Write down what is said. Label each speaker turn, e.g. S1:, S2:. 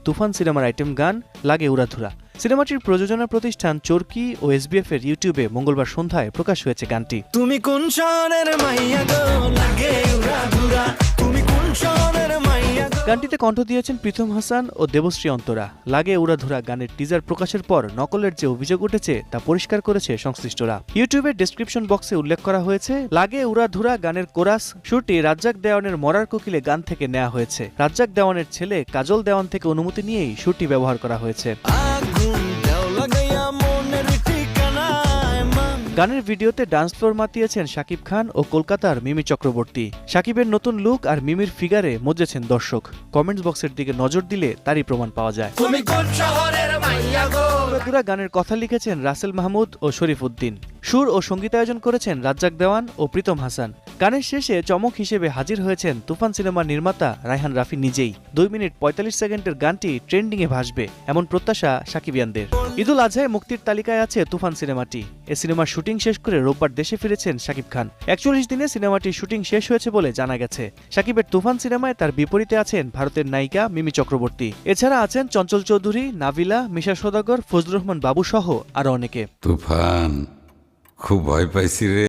S1: তুফান সিনেমার আইটেম গান লাগে উড়াধুরা। সিনেমাটির প্রযোজনা প্রতিষ্ঠান চরকি ও এসবিএফ এর ইউটিউবে মঙ্গলবার সন্ধ্যায় প্রকাশ হয়েছে গানটি।
S2: তুমি কোন শহরের মাইয়া গো, লাগে উড়াধুরা, তুমি কোন শহরের মাইয়া গো।
S1: গানটিতে কণ্ঠ দিয়েছেন প্রীতম হাসান ও দেবশ্রী অন্তরা। লাগে উড়াধুরা গানের টিজার প্রকাশের পর নকলের যে অভিযোগ উঠেছে তা পরিষ্কার করেছে সংশ্লিষ্টরা। ইউটিউবের ডেসক্রিপশন বক্সে উল্লেখ করা হয়েছে, লাগে উড়াধুরা গানের কোরাস সুরটি রাজ্জাক দেওয়ানের মরার কোকিলে গান থেকে নেওয়া হয়েছে। রাজ্জাক দেওয়ানের ছেলে কাজল দেওয়ান থেকে অনুমতি নিয়েই সুরটি ব্যবহার করা হয়েছে। গানের ভিডিওতে ডান্স ফ্লোর মাতিয়েছেন শাকিব খান ও কলকাতার মিমি চক্রবর্তী। শাকিবের নতুন লুক আর মিমির ফিগারে মজেছেন দর্শক। কমেন্টস বক্সের দিকে নজর দিলে তারই প্রমাণ পাওয়া যায়। উড়াধুরা গানের কথা লিখেছেন রাসেল মাহমুদ ও শরীফ উদ্দিন। সুর ও সঙ্গীতায়োজন করেছেন রাজ্জাক দেওয়ান ও প্রীতম হাসান। গানের শেষে চমক হিসেবে হাজির হয়েছেন তুফান সিনেমার নির্মাতা রায়হান রাফি নিজেই। 2 মিনিট 45 সেকেন্ডের গানটি ট্রেন্ডিংয়ে ভাসবে এমন প্রত্যাশা সাকিবিয়ানদের। ঈদুল আজহায় মুক্তির তালিকায় আছে তুফান সিনেমাটি। এ সিনেমার শুটিং শেষ করে রোববার দেশে ফিরেছেন শাকিব খান। 41 দিনে সিনেমাটির শুটিং শেষ হয়েছে বলে জানা গেছে। শাকিবের তুফান সিনেমায় তার বিপরীতে আছেন ভারতের নায়িকা মিমি চক্রবর্তী। এছাড়া আছেন চঞ্চল চৌধুরী, নাবিলা, মিশা সওদাগর, ফজলুর রহমান বাবু সহ আরো অনেকে।
S3: তুফান, খুব ভয় পাইছি রে।